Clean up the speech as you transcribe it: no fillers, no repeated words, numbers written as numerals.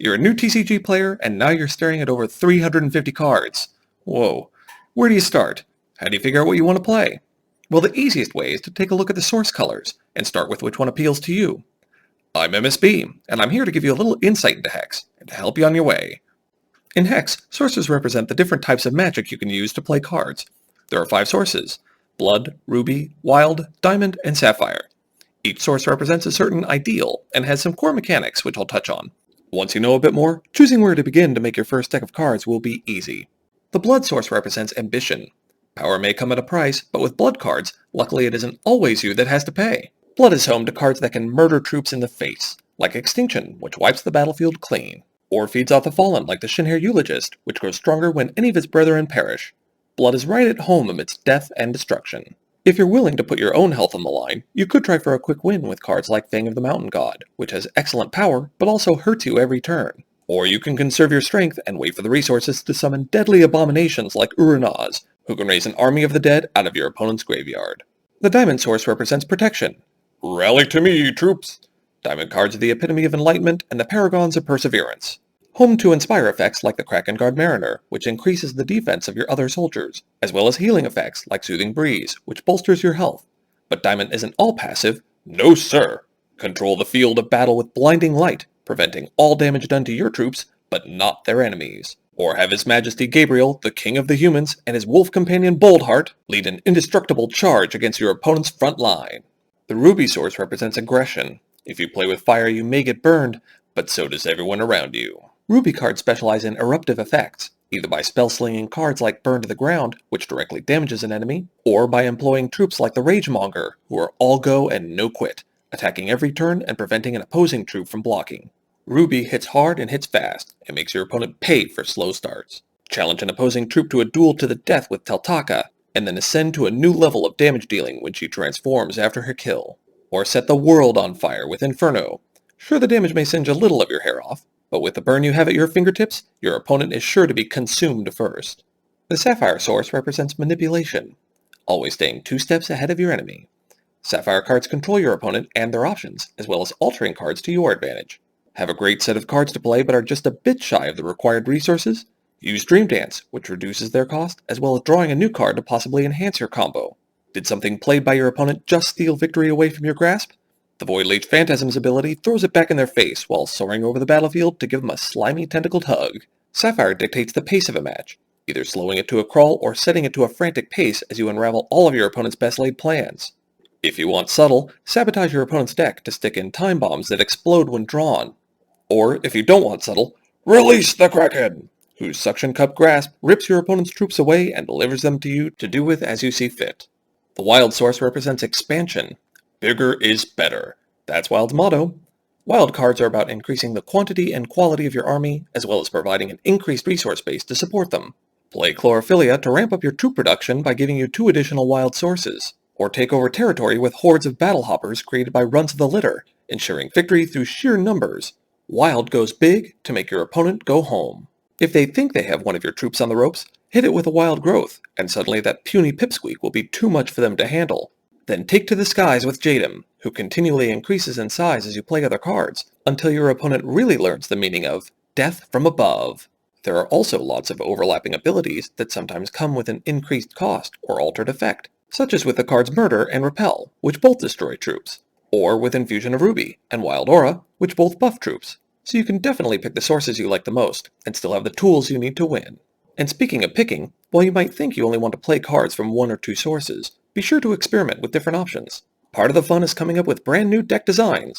You're a new TCG player, and now you're staring at over 350 cards. Whoa. Where do you start? How do you figure out what you want to play? Well, the easiest way is to take a look at the source colors, and start with which one appeals to you. I'm MSB, and I'm here to give you a little insight into Hex, and to help you on your way. In Hex, sources represent the different types of magic you can use to play cards. There are 5 sources: Blood, Ruby, Wild, Diamond, and Sapphire. Each source represents a certain ideal, and has some core mechanics which I'll touch on. Once you know a bit more, choosing where to begin to make your first deck of cards will be easy. The Blood source represents ambition. Power may come at a price, but with Blood cards, luckily it isn't always you that has to pay. Blood is home to cards that can murder troops in the face, like Extinction, which wipes the battlefield clean, or feeds off the fallen like the Shinhair Eulogist, which grows stronger when any of its brethren perish. Blood is right at home amidst death and destruction. If you're willing to put your own health on the line, you could try for a quick win with cards like Fang of the Mountain God, which has excellent power, but also hurts you every turn. Or you can conserve your strength and wait for the resources to summon deadly abominations like Uranaz, who can raise an army of the dead out of your opponent's graveyard. The Diamond source represents protection. Rally to me, troops! Diamond cards are the epitome of enlightenment and the paragons of perseverance. Home to inspire effects like the Kraken Guard Mariner, which increases the defense of your other soldiers, as well as healing effects like Soothing Breeze, which bolsters your health. But Diamond isn't all passive. No sir! Control the field of battle with blinding light, preventing all damage done to your troops, but not their enemies. Or have His Majesty Gabriel, the King of the Humans, and his wolf companion Boldheart lead an indestructible charge against your opponent's front line. The Ruby source represents aggression. If you play with fire, you may get burned, but so does everyone around you. Ruby cards specialize in eruptive effects, either by spell-slinging cards like Burn to the Ground, which directly damages an enemy, or by employing troops like the Ragemonger, who are all go and no quit, attacking every turn and preventing an opposing troop from blocking. Ruby hits hard and hits fast, and makes your opponent pay for slow starts. Challenge an opposing troop to a duel to the death with Teltaka, and then ascend to a new level of damage dealing when she transforms after her kill. Or set the world on fire with Inferno. Sure, the damage may singe a little of your hair off, but with the burn you have at your fingertips, your opponent is sure to be consumed first. The Sapphire source represents manipulation, always staying 2 steps ahead of your enemy. Sapphire cards control your opponent and their options, as well as altering cards to your advantage. Have a great set of cards to play but are just a bit shy of the required resources? Use Dream Dance, which reduces their cost, as well as drawing a new card to possibly enhance your combo. Did something played by your opponent just steal victory away from your grasp? The Void Leech Phantasm's ability throws it back in their face while soaring over the battlefield to give them a slimy tentacled hug. Sapphire dictates the pace of a match, either slowing it to a crawl or setting it to a frantic pace as you unravel all of your opponent's best-laid plans. If you want subtle, sabotage your opponent's deck to stick in time bombs that explode when drawn. Or, if you don't want subtle, release the Kraken, whose suction cup grasp rips your opponent's troops away and delivers them to you to do with as you see fit. The Wild source represents expansion. Bigger is better. That's Wild's motto. Wild cards are about increasing the quantity and quality of your army, as well as providing an increased resource base to support them. Play Chlorophylla to ramp up your troop production by giving you 2 additional Wild sources, or take over territory with hordes of battle hoppers created by runs of the litter, ensuring victory through sheer numbers. Wild goes big to make your opponent go home. If they think they have one of your troops on the ropes, hit it with a Wild Growth, and suddenly that puny pipsqueak will be too much for them to handle. Then take to the skies with Jadem, who continually increases in size as you play other cards, until your opponent really learns the meaning of death from above. There are also lots of overlapping abilities that sometimes come with an increased cost or altered effect, such as with the cards Murder and Repel, which both destroy troops, or with Infusion of Ruby and Wild Aura, which both buff troops. So you can definitely pick the sources you like the most, and still have the tools you need to win. And speaking of picking, while you might think you only want to play cards from 1 or 2 sources, be sure to experiment with different options. Part of the fun is coming up with brand new deck designs,